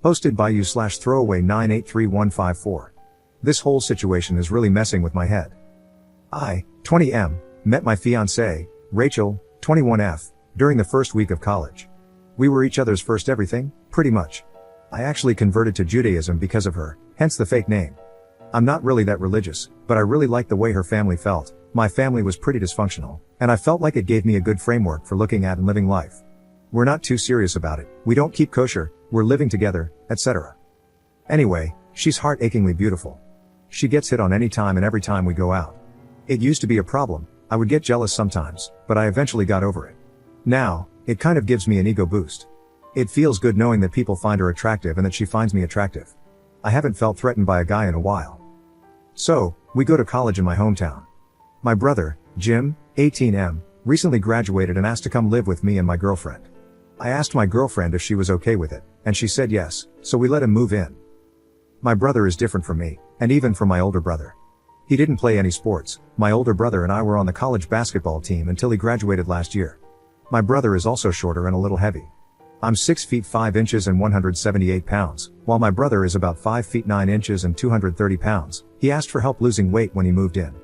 Hosted by you/throwaway 983154. This whole situation is really messing with my head. I, 20M, met my fiancée, Rachel, 21F, during the first week of college. We were each other's first everything, pretty much. I actually converted to Judaism because of her, hence the fake name. I'm not really that religious, but I really liked the way her family felt. My family was pretty dysfunctional, and I felt like it gave me a good framework for looking at and living life. We're not too serious about it, we don't keep kosher, we're living together, etc. Anyway, she's heart-achingly beautiful. She gets hit on any time and every time we go out. It used to be a problem, I would get jealous sometimes, but I eventually got over it. Now, it kind of gives me an ego boost. It feels good knowing that people find her attractive and that she finds me attractive. I haven't felt threatened by a guy in a while. So, we go to college in my hometown. My brother, Jim, 18M, recently graduated and asked to come live with me and my girlfriend. I asked my girlfriend if she was okay with it, and she said yes, so we let him move in. My brother is different from me, and even from my older brother. He didn't play any sports. My older brother and I were on the college basketball team until he graduated last year. My brother is also shorter and a little heavy. I'm 6 feet 5 inches and 178 pounds, while my brother is about 5 feet 9 inches and 230 pounds. He asked for help losing weight when he moved in.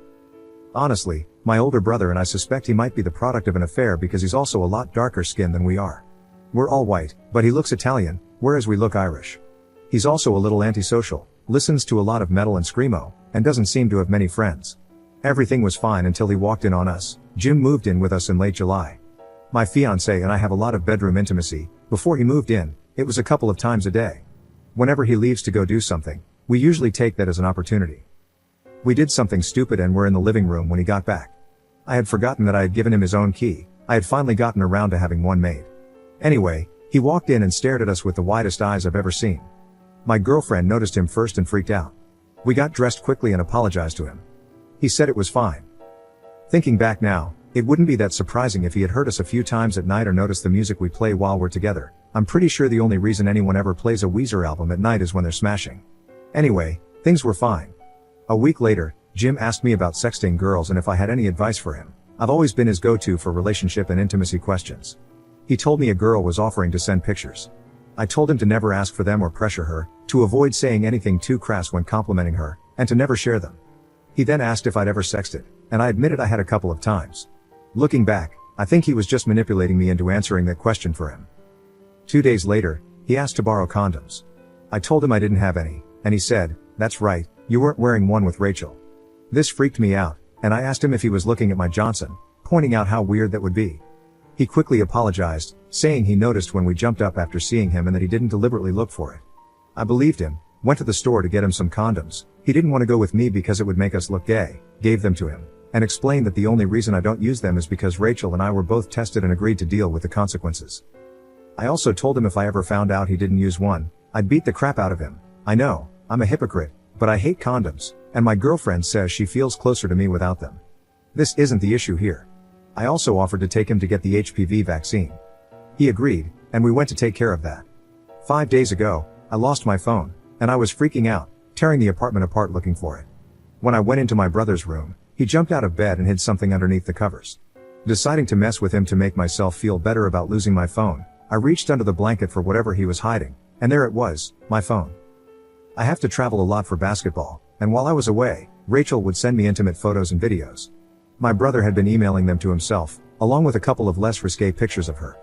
Honestly, my older brother and I suspect he might be the product of an affair because he's also a lot darker skinned than we are. We're all white, but he looks Italian, whereas we look Irish. He's also a little antisocial, listens to a lot of metal and screamo, and doesn't seem to have many friends. Everything was fine until he walked in on us. Jim moved in with us in late July. My fiancé and I have a lot of bedroom intimacy. Before he moved in, it was a couple of times a day. Whenever he leaves to go do something, we usually take that as an opportunity. We did something stupid and were in the living room when he got back. I had forgotten that I had given him his own key. I had finally gotten around to having one made. Anyway, he walked in and stared at us with the widest eyes I've ever seen. My girlfriend noticed him first and freaked out. We got dressed quickly and apologized to him. He said it was fine. Thinking back now, it wouldn't be that surprising if he had heard us a few times at night or noticed the music we play while we're together. I'm pretty sure the only reason anyone ever plays a Weezer album at night is when they're smashing. Anyway, things were fine. A week later, Jim asked me about sexting girls and if I had any advice for him. I've always been his go-to for relationship and intimacy questions. He told me a girl was offering to send pictures. I told him to never ask for them or pressure her, to avoid saying anything too crass when complimenting her, and to never share them. He then asked if I'd ever sexted, and I admitted I had a couple of times. Looking back, I think he was just manipulating me into answering that question for him. 2 days later, he asked to borrow condoms. I told him I didn't have any, and he said, "That's right, you weren't wearing one with Rachel." This freaked me out, and I asked him if he was looking at my Johnson, pointing out how weird that would be. He quickly apologized, saying he noticed when we jumped up after seeing him and that he didn't deliberately look for it. I believed him, went to the store to get him some condoms. He didn't want to go with me because it would make us look gay, gave them to him, and explained that the only reason I don't use them is because Rachel and I were both tested and agreed to deal with the consequences. I also told him if I ever found out he didn't use one, I'd beat the crap out of him. I know, I'm a hypocrite, but I hate condoms, and my girlfriend says she feels closer to me without them. This isn't the issue here. I also offered to take him to get the HPV vaccine. He agreed, and we went to take care of that. 5 days ago, I lost my phone, and I was freaking out, tearing the apartment apart looking for it. When I went into my brother's room, he jumped out of bed and hid something underneath the covers. Deciding to mess with him to make myself feel better about losing my phone, I reached under the blanket for whatever he was hiding, and there it was, my phone. I have to travel a lot for basketball, and while I was away, Rachel would send me intimate photos and videos. My brother had been emailing them to himself, along with a couple of less risque pictures of her.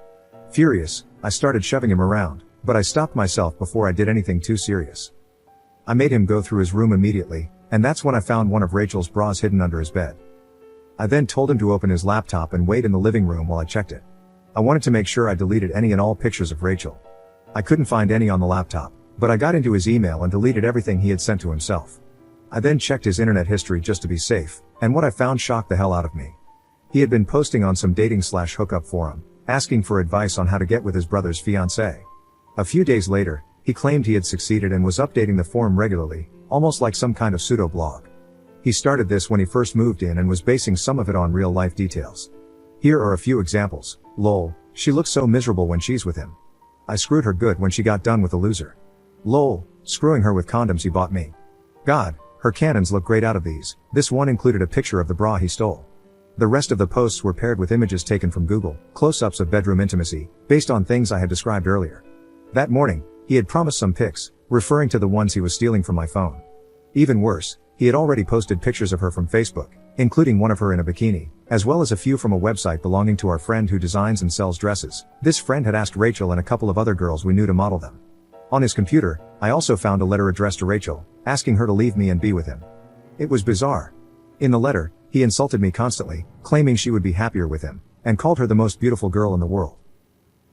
Furious, I started shoving him around, but I stopped myself before I did anything too serious. I made him go through his room immediately, and that's when I found one of Rachel's bras hidden under his bed. I then told him to open his laptop and wait in the living room while I checked it. I wanted to make sure I deleted any and all pictures of Rachel. I couldn't find any on the laptop, but I got into his email and deleted everything he had sent to himself. I then checked his internet history just to be safe, and what I found shocked the hell out of me. He had been posting on some dating/hookup forum, asking for advice on how to get with his brother's fiancée. A few days later, he claimed he had succeeded and was updating the forum regularly, almost like some kind of pseudo-blog. He started this when he first moved in and was basing some of it on real-life details. Here are a few examples. Lol, she looks so miserable when she's with him. I screwed her good when she got done with the loser. Lol, screwing her with condoms he bought me. God, her cannons look great out of these. This one included a picture of the bra he stole. The rest of the posts were paired with images taken from Google, close-ups of bedroom intimacy, based on things I had described earlier. That morning, He had promised some pics, referring to the ones he was stealing from my phone. Even worse, he had already posted pictures of her from Facebook, including one of her in a bikini, as well as a few from a website belonging to our friend who designs and sells dresses. This friend had asked Rachel and a couple of other girls we knew to model them. On his computer, I also found a letter addressed to Rachel, asking her to leave me and be with him. It was bizarre. In the letter, he insulted me constantly, claiming she would be happier with him, and called her the most beautiful girl in the world.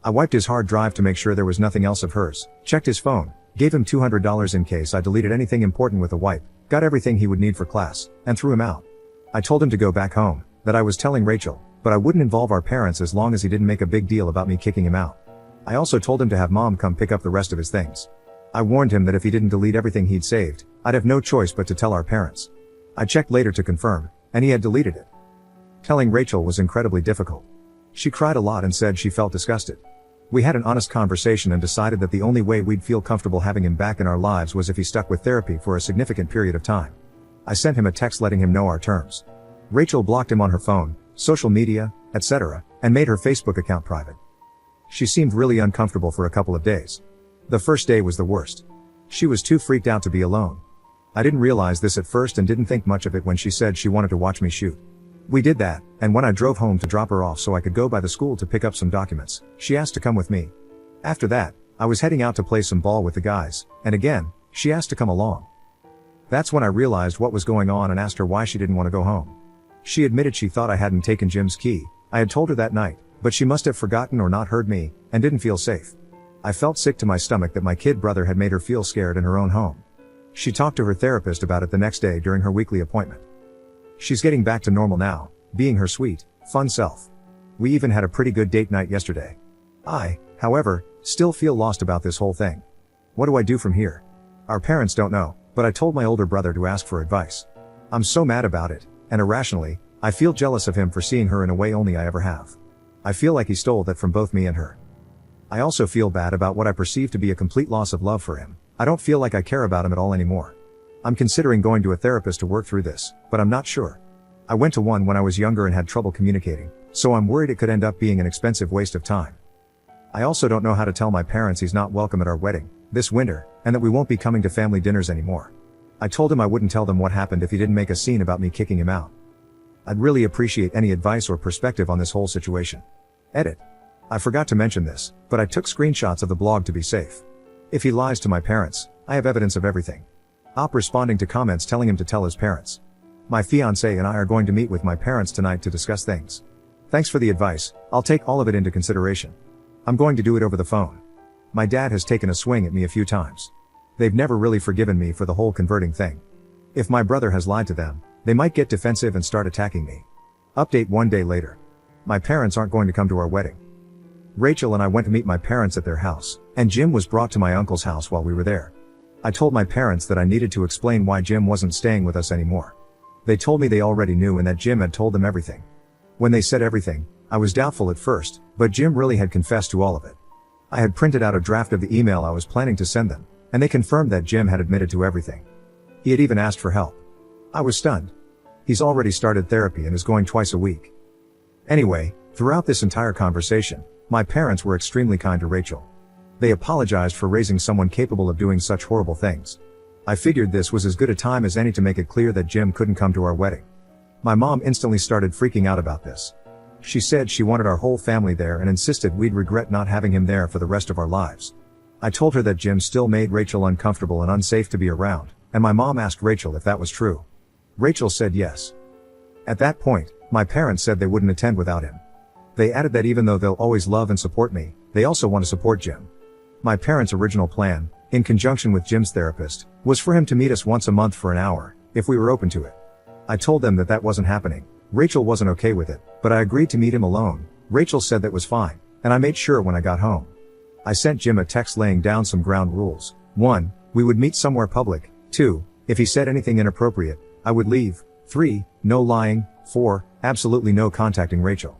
I wiped his hard drive to make sure there was nothing else of hers, checked his phone, gave him $200 in case I deleted anything important with a wipe, got everything he would need for class, and threw him out. I told him to go back home, that I was telling Rachel, but I wouldn't involve our parents as long as he didn't make a big deal about me kicking him out. I also told him to have mom come pick up the rest of his things. I warned him that if he didn't delete everything he'd saved, I'd have no choice but to tell our parents. I checked later to confirm, and he had deleted it. Telling Rachel was incredibly difficult. She cried a lot and said she felt disgusted. We had an honest conversation and decided that the only way we'd feel comfortable having him back in our lives was if he stuck with therapy for a significant period of time. I sent him a text letting him know our terms. Rachel blocked him on her phone, social media, etc., and made her Facebook account private. She seemed really uncomfortable for a couple of days. The first day was the worst. She was too freaked out to be alone. I didn't realize this at first and didn't think much of it when she said she wanted to watch me shoot. We did that, and when I drove home to drop her off so I could go by the school to pick up some documents, she asked to come with me. After that, I was heading out to play some ball with the guys, and again, she asked to come along. That's when I realized what was going on and asked her why she didn't want to go home. She admitted she thought I hadn't taken Jim's key. I had told her that night, but she must have forgotten or not heard me, and didn't feel safe. I felt sick to my stomach that my kid brother had made her feel scared in her own home. She talked to her therapist about it the next day during her weekly appointment. She's getting back to normal now, being her sweet, fun self. We even had a pretty good date night yesterday. I, however, still feel lost about this whole thing. What do I do from here? Our parents don't know, but I told my older brother to ask for advice. I'm so mad about it, and irrationally, I feel jealous of him for seeing her in a way only I ever have. I feel like he stole that from both me and her. I also feel bad about what I perceive to be a complete loss of love for him. I don't feel like I care about him at all anymore. I'm considering going to a therapist to work through this, but I'm not sure. I went to one when I was younger and had trouble communicating, so I'm worried it could end up being an expensive waste of time. I also don't know how to tell my parents he's not welcome at our wedding this winter, and that we won't be coming to family dinners anymore. I told him I wouldn't tell them what happened if he didn't make a scene about me kicking him out. I'd really appreciate any advice or perspective on this whole situation. Edit. I forgot to mention this, but I took screenshots of the blog to be safe. If he lies to my parents, I have evidence of everything. Op responding to comments telling him to tell his parents. My fiancée and I are going to meet with my parents tonight to discuss things. Thanks for the advice, I'll take all of it into consideration. I'm going to do it over the phone. My dad has taken a swing at me a few times. They've never really forgiven me for the whole converting thing. If my brother has lied to them, they might get defensive and start attacking me. Update 1 day later. My parents aren't going to come to our wedding. Rachel and I went to meet my parents at their house, and Jim was brought to my uncle's house while we were there. I told my parents that I needed to explain why Jim wasn't staying with us anymore. They told me they already knew and that Jim had told them everything. When they said everything, I was doubtful at first, but Jim really had confessed to all of it. I had printed out a draft of the email I was planning to send them, and they confirmed that Jim had admitted to everything. He had even asked for help. I was stunned. He's already started therapy and is going twice a week. Anyway, throughout this entire conversation, my parents were extremely kind to Rachel. They apologized for raising someone capable of doing such horrible things. I figured this was as good a time as any to make it clear that Jim couldn't come to our wedding. My mom instantly started freaking out about this. She said she wanted our whole family there and insisted we'd regret not having him there for the rest of our lives. I told her that Jim still made Rachel uncomfortable and unsafe to be around, and my mom asked Rachel if that was true. Rachel said yes. At that point, my parents said they wouldn't attend without him. They added that even though they'll always love and support me, they also want to support Jim. My parents' original plan, in conjunction with Jim's therapist, was for him to meet us once a month for an hour, if we were open to it. I told them that that wasn't happening. Rachel wasn't okay with it, but I agreed to meet him alone. Rachel said that was fine, and I made sure when I got home. I sent Jim a text laying down some ground rules. 1. We would meet somewhere public. 2. If he said anything inappropriate, I would leave. 3. No lying. 4. Absolutely no contacting Rachel.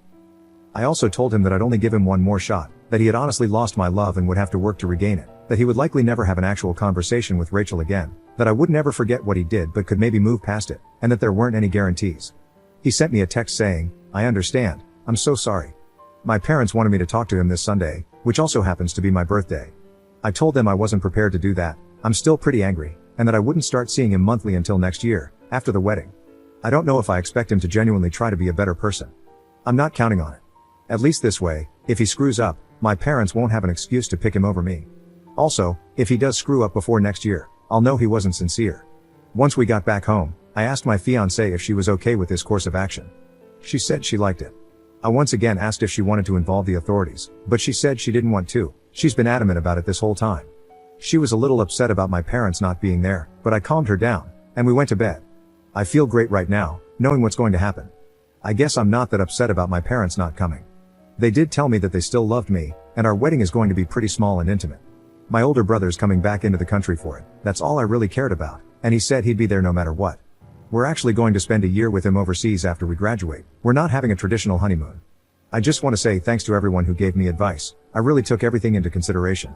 I also told him that I'd only give him one more shot, that he had honestly lost my love and would have to work to regain it, that he would likely never have an actual conversation with Rachel again, that I would never forget what he did but could maybe move past it, and that there weren't any guarantees. He sent me a text saying, "I understand, I'm so sorry. My parents wanted me to talk to him this Sunday, which also happens to be my birthday. I told them I wasn't prepared to do that, I'm still pretty angry, and that I wouldn't start seeing him monthly until next year, after the wedding. I don't know if I expect him to genuinely try to be a better person. I'm not counting on it. At least this way, if he screws up, my parents won't have an excuse to pick him over me. Also, if he does screw up before next year, I'll know he wasn't sincere. Once we got back home, I asked my fiancée if she was okay with this course of action. She said she liked it. I once again asked if she wanted to involve the authorities, but she said she didn't want to. She's been adamant about it this whole time. She was a little upset about my parents not being there, but I calmed her down, and we went to bed. I feel great right now, knowing what's going to happen. I guess I'm not that upset about my parents not coming. They did tell me that they still loved me, and our wedding is going to be pretty small and intimate. My older brother's coming back into the country for it, that's all I really cared about, and he said he'd be there no matter what. We're actually going to spend a year with him overseas after we graduate. We're not having a traditional honeymoon. I just want to say thanks to everyone who gave me advice. I really took everything into consideration.